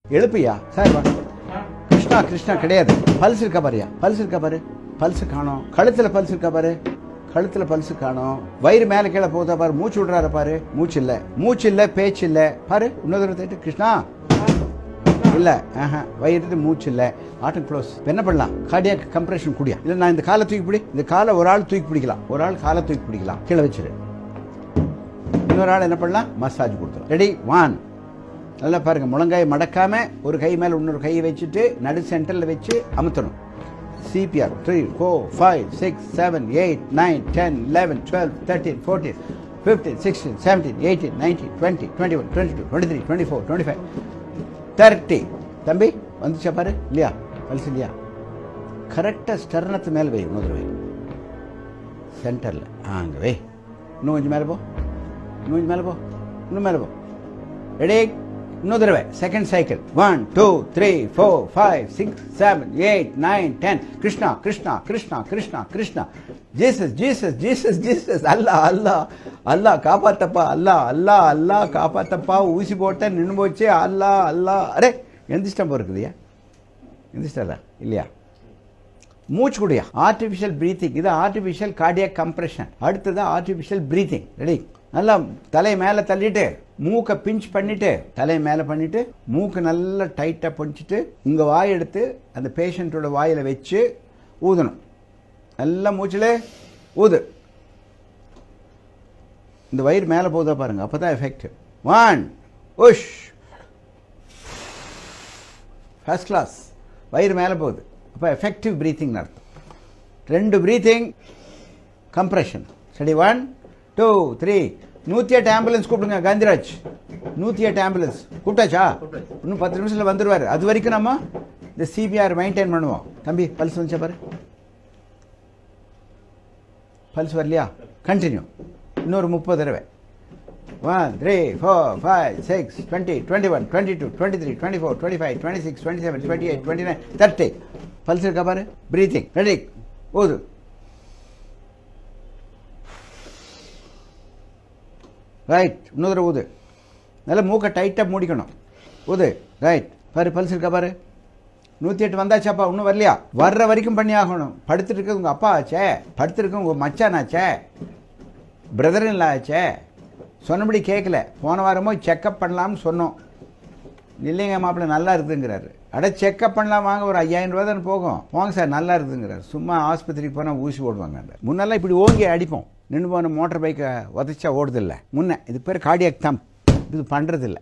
எழுப்பியா sir வா. கிருஷ்ணா கிருஷ்ணா கிடையாது. Pulse இருக்கா பாரியா? பல்ஸ் இருக்கா பாரு. பல்ஸ் காணோம். கழுத்துல பல்ஸ் இருக்கா பாரு. கழுத்துல பல்ஸ் காணோம். வயிறு மேல கீழே போதா பாரு. மூச்சு விடுறாரு பாரு. மூச்சு இல்ல. மூச்சு இல்ல, பேச்சு இல்ல பாரு. இன்னொரு தடவை கிருஷ்ணா இல்ல. வயிறு மூச்சு இல்ல. ஆட்டம் க்ளோஸ். என்ன பண்ணலாம்? கார்டியாக் கம்ப்ரெஷன் குடியா. இல்ல நான் இந்த காலை தூக்கி பிடி. இந்த காலை ஒரு ஆள் தூக்கி பிடிக்கலாம். ஒரு ஆள் காலை தூக்கி பிடிக்கலாம். கீழே வச்சிரு. இன்னொரு ஆள் என்ன பண்ணலாம்? மசாஜ் கொடுத்துரும். ரெடி? 1. நல்லா பாருங்க. முழங்காயை மடக்காம ஒரு கை மேல இன்னொரு கையை வச்சுட்டு நடு சென்டர்ல வச்சு அமுத்தணும். CPR 3 4 5 6 7 8 9 10 11 12 13 14 15 16 17 18 19 20 21 22 23 24 25 30. தம்பி வந்துச்சா பாரு. இல்லையா? பல்ஸ் இல்லையா? கரெக்டா ஸ்டர்னத்து மேல வை. இன்னொரு வை சென்டர்ல. அங்க வை. இன்னும் கொஞ்சம் மேல போ. இன்னும் கொஞ்சம் மேல போ. இன்னும் மேல போ. ரெடி? இன்னொரு தடவை. Second cycle. 1 2 3 4 5 6 7 8 9 10. Krishna Krishna Krishna Krishna Krishna. Jesus Jesus Jesus Jesus. Allah Allah Allah காப்பாத்தப்பா. அல்லா அல்லா அல்லா காப்பாத்தப்பா. ஊசி போட்ட நின்று போச்சு. அல்லா அல்லா. அரே எந்திரிச்சிட்டா போஇருக்குதுயா. எந்திரிச்சிட்டா இல்லையா? மூச்சு கூடியா. Artificial breathing. இது ஆர்டிஃபிஷியல் கார்டியாக் கம்ப்ரெஷன். அடுத்தது ஆர்டிஃபிஷியல் பிரீத்திங். ரெடி? நல்லா தலையை மேலே தள்ளிட்டு மூக்கை பிஞ்ச் பண்ணிட்டு தலையை மேலே பண்ணிட்டு மூக்கு நல்லா டைட்டாக பிடிச்சிட்டு உங்கள் வாய் எடுத்து அந்த பேஷண்ட்டோட வாயில் வச்சு ஊதணும். நல்லா மூச்சில் ஊது. இந்த வயிறு மேலே போதா பாருங்க. அப்போ தான் எஃபெக்ட். 1 உஷ். First class. வயிறு மேலே போகுது. அப்போ எஃபெக்டிவ் பிரீத்திங் அர்த்தம். 2 பிரீத்திங் கம்ப்ரெஷன். சரி? 1 2 3. 108 ஆம்புலன்ஸ் கூப்பிடுங்க. காந்திராஜ் 108 ஆம்புலன்ஸ் கூப்பிட்டாச்சா? இன்னும் 10 நிமிஷத்தில் வந்துடுவார். அது வரைக்கும் நம்ம இந்த CPR மெயின்டைன் பண்ணுவோம். தம்பி பல்ஸ் வந்துச்சா பாரு. பல்ஸ் வரலையா? கண்டினியூ. இன்னொரு 30 தடவை. 1 3 4 5 6 20 21 22 23 24 25 26 27 28 29 30. பல்ஸ் இருக்கா பாரு. பிரீத்திங். ரெடி? ஓது. ரைட். இன்னொரு ஊது. நல்லா மூக்கை டைட்டாக மூடிக்கணும். ஊது. ரைட். பாரு பல்ஸ் இருக்கா பாரு. 108 வந்தாச்சாப்பா? இன்னும் வரலையா? வர்ற வரைக்கும் பண்ணி ஆகணும். படுத்துட்டு இருக்க உங்கள் அப்பா ஆச்சே. படுத்துருக்க உங்கள் மச்சான் ஆச்சே. பிரதர் இல்லை ஆச்சே. சொன்னபடி கேட்கல. போன வாரமோ செக்கப் பண்ணலாம்னு சொன்னோம். இல்லைங்க மாப்பிள்ளை நல்லா இருக்குதுங்கிறாரு. அட செக்கப் பண்ணலாம் வாங்க. ஒரு 5000 ரூபா தானே போகும். போங்க சார் நல்லா இருக்குதுங்கிறார். சும்மா ஆஸ்பத்திரிக்கு போனால் ஊசி போடுவாங்க. முன்னெல்லாம் இப்படி ஓங்கி அடிப்போம். நின்று போன மோட்டர் பைக்கை உதச்சா ஓடுதில்லை. முன்ன இது பேர் கார்டியாக் தம்ப். இது பண்ணுறதில்லை.